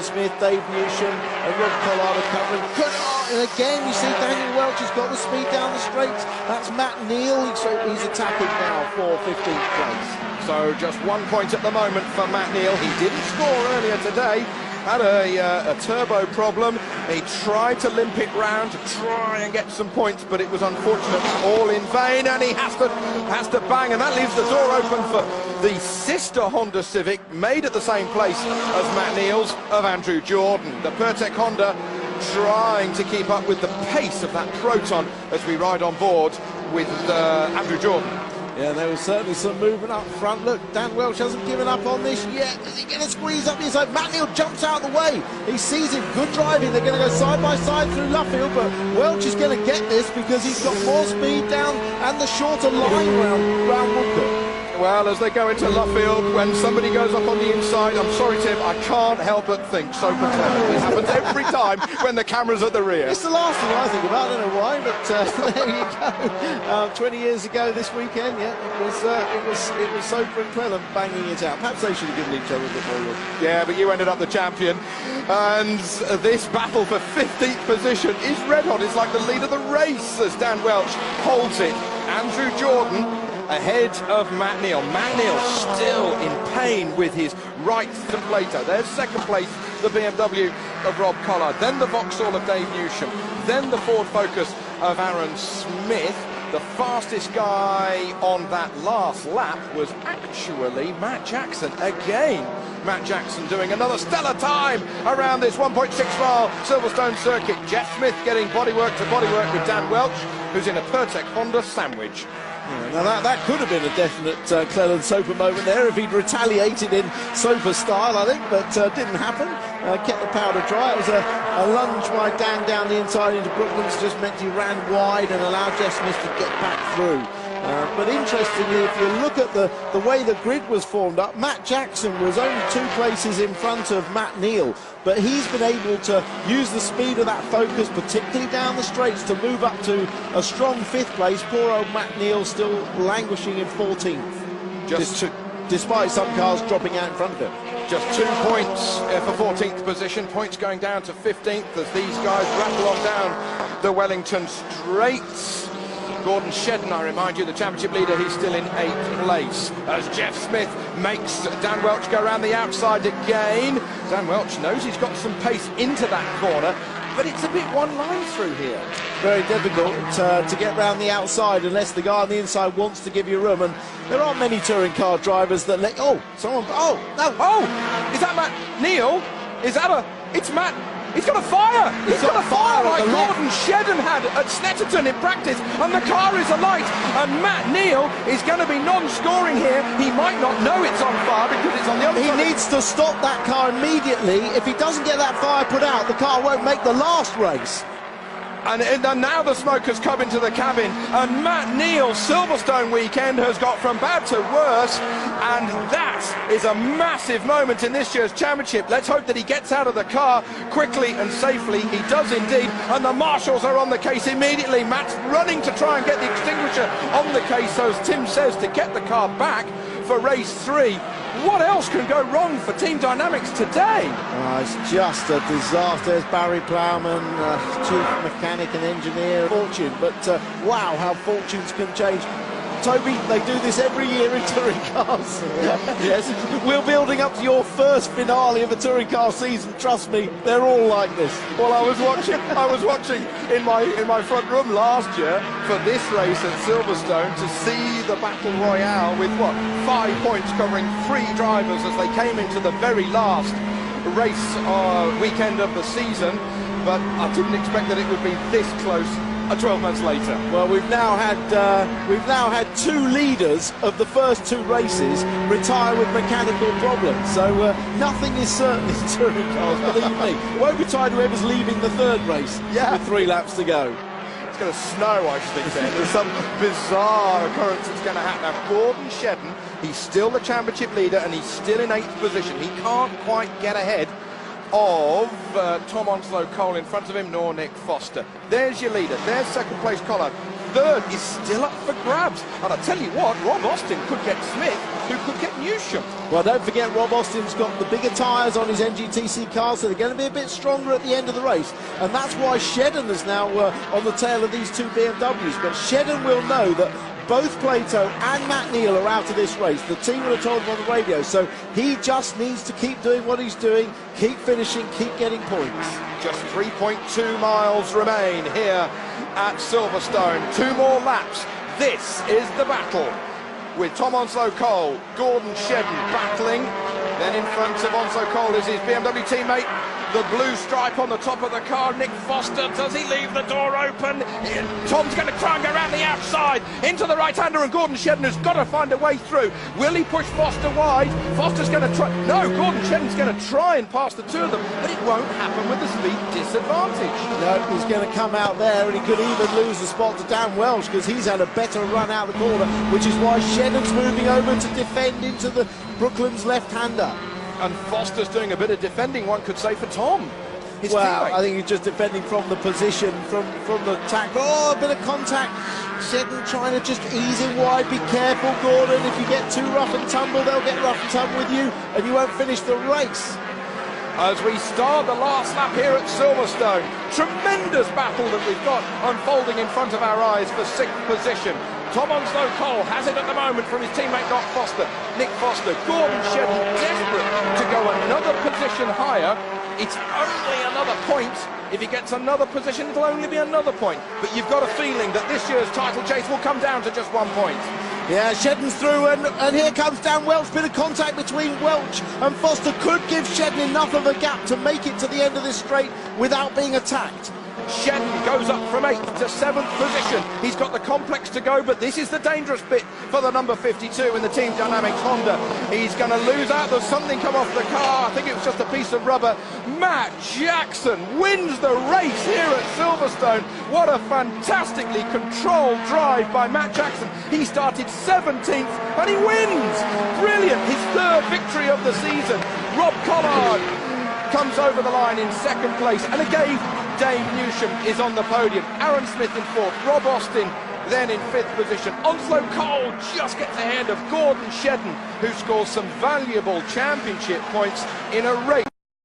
Smith, Dave Newsham and Rob Collard are covering. And again, you see Daniel Welch has got the speed down the straights. That's Matt Neal. He's attacking now for 15th place. So just 1 point at the moment for Matt Neal. He didn't score earlier today. Had a turbo problem. He tried to limp it round to try and get some points, but it was unfortunate, all in vain, and he has to bang, and that leaves the door open for the sister Honda Civic, made at the same place as Matt Neal's, of Andrew Jordan. The Pertec Honda trying to keep up with the pace of that Proton as we ride on board with Andrew Jordan. Yeah, there was certainly some movement up front. Look, Dan Welch hasn't given up on this yet. Is he going to squeeze up the inside? Matt Neal jumps out of the way. He sees him. Good driving. They're going to go side by side through Luffield, but Welch is going to get this because he's got more speed down and the shorter line round Woodcock. Well, as they go into Luffield, when somebody goes up on the inside, I'm sorry, Tim, I can't help but think so clever. It happens every time when the camera's at the rear. It's the last thing I think about. I don't know why, but there you go. 20 years ago this weekend, yeah, it was Soper and Clellan banging it out. Perhaps they should have given each other a bit more room. Yeah, but you ended up the champion, and this battle for 15th position is red hot. It's like the lead of the race as Dan Welch holds it. Andrew Jordan ahead of Matt Neal. Matt Neal still in pain with his right deflator. There's second place, the BMW of Rob Collard, then the Vauxhall of Dave Newsham, then the Ford Focus of Aaron Smith. The fastest guy on that last lap was actually Matt Jackson. Again, Matt Jackson doing another stellar time around this 1.6 mile Silverstone circuit. Jeff Smith getting bodywork to bodywork with Dan Welch, who's in a Pertec Honda sandwich. Yeah, now that could have been a definite Clellan Soper moment there if he'd retaliated in Soper style, I think, but didn't happen. Kept the powder dry. It was a lunge by Dan down the inside into Brooklands, just meant he ran wide and allowed Jeff Smith to get back through. But interestingly, if you look at the way the grid was formed up, Matt Jackson was only 2 places in front of Matt Neal, but he's been able to use the speed of that Focus, particularly down the straights, to move up to a strong 5th place. Poor old Matt Neal still languishing in 14th, despite some cars dropping out in front of him. Just 2 points for 14th position, points going down to 15th as these guys rattle on down the Wellington straights. Gordon Shedden, I remind you, the championship leader, he's still in 8th place. As Jeff Smith makes Dan Welch go around the outside again. Dan Welch knows he's got some pace into that corner, but it's a bit one line through here. Very difficult to get round the outside unless the guy on the inside wants to give you room, and there aren't many touring car drivers that let... Oh, someone... Oh, no! Oh! Is that Matt Neal? Is that a... It's Matt... He's got a fire! He's got a fire like Gordon Shedden had at Snetterton in practice, and the car is alight, and Matt Neal is going to be non-scoring here. He might not know it's on fire because it's on the other side. He needs to stop that car immediately. If he doesn't get that fire put out, the car won't make the last race. And now the smoke has come into the cabin, and Matt Neal's Silverstone weekend has got from bad to worse, and that is a massive moment in this year's championship. Let's hope that he gets out of the car quickly and safely. He does indeed, and the marshals are on the case immediately. Matt's running to try and get the extinguisher on the case, so as Tim says, to get the car back for race 3. What else can go wrong for Team Dynamics today? It's just a disaster. There's Barry Ploughman, chief mechanic and engineer, Fortune. But wow, how fortunes can change. Toby, they do this every year in touring cars. Yes, we're building up to your first finale of a touring car season. Trust me, they're all like this. Well, I was watching in my front room last year for this race at Silverstone to see the battle royale with 5 points covering 3 drivers as they came into the very last race weekend of the season. But I didn't expect that it would be this close 12 months later. Well, we've now had 2 leaders of the first 2 races retire with mechanical problems. So nothing is certain in touring cars, believe me. It won't retire whoever's leaving the 3rd race with 3 laps to go. It's going to snow, I think. There's some bizarre occurrence that's going to happen. Now, Gordon Shedden, he's still the championship leader and he's still in 8th position. He can't quite get ahead of Tom Onslow Cole in front of him, nor Nick Foster. There's your leader. There's second place Collard. third is still up for grabs. And I tell you what, Rob Austin could get Smith, who could get Newsham. Well, don't forget Rob Austin's got the bigger tyres on his NGTC car, so they're going to be a bit stronger at the end of the race. And that's why Shedden is now on the tail of these two BMWs. But Shedden will know that both Plato and Matt Neal are out of this race. The team would have told him on the radio. So he just needs to keep doing what he's doing, keep finishing, keep getting points. Just 3.2 miles remain here at Silverstone. 2 more laps. This is the battle, with Tom Onslow Cole, Gordon Shedden battling. Then in front of Onslow Cole is his BMW teammate, the blue stripe on the top of the car, Nick Foster. Does he leave the door open? Tom's going to try and go around the outside into the right-hander, and Gordon Shedden has got to find a way through. Will he push Foster wide? Foster's going to try. No, Gordon Shedden's going to try and pass the two of them, but it won't happen with the speed disadvantage. No, he's going to come out there, and he could even lose the spot to Dan Welsh, because he's had a better run out the corner, which is why Shedden's moving over to defend into the Brooklands left-hander. And Foster's doing a bit of defending, one could say, for Tom. Well, I think he's just defending from the position, from the tack. Oh, a bit of contact. Shedden trying to just ease in wide. Be careful, Gordon. If you get too rough and tumble, they'll get rough and tumble with you, and you won't finish the race. As we start the last lap here at Silverstone, tremendous battle that we've got unfolding in front of our eyes for 6th position. Tom Onslow Cole has it at the moment from his teammate Nick Foster. Gordon Shedden desperate to go another position higher. It's only another point. If he gets another position, it'll only be another point. But you've got a feeling that this year's title chase will come down to just 1 point. Yeah, Shedden's through, and here comes Dan Welch. Bit of contact between Welch and Foster could give Shedden enough of a gap to make it to the end of this straight without being attacked. Shedden goes up from 8th to 7th position. He's got the complex to go, but this is the dangerous bit for the number 52 in the Team Dynamics Honda. He's going to lose out. There's something come off the car. I think it was just a piece of rubber. Matt Jackson wins the race here at Silverstone. What a fantastically controlled drive by Matt Jackson. He started 17th and he wins. Brilliant. His 3rd victory of the season. Rob Collard comes over the line in 2nd place, and again Dave Newsham is on the podium. Aaron Smith in 4th, Rob Austin then in 5th position. Onslow Cole just gets ahead of Gordon Shedden, who scores some valuable championship points in a race.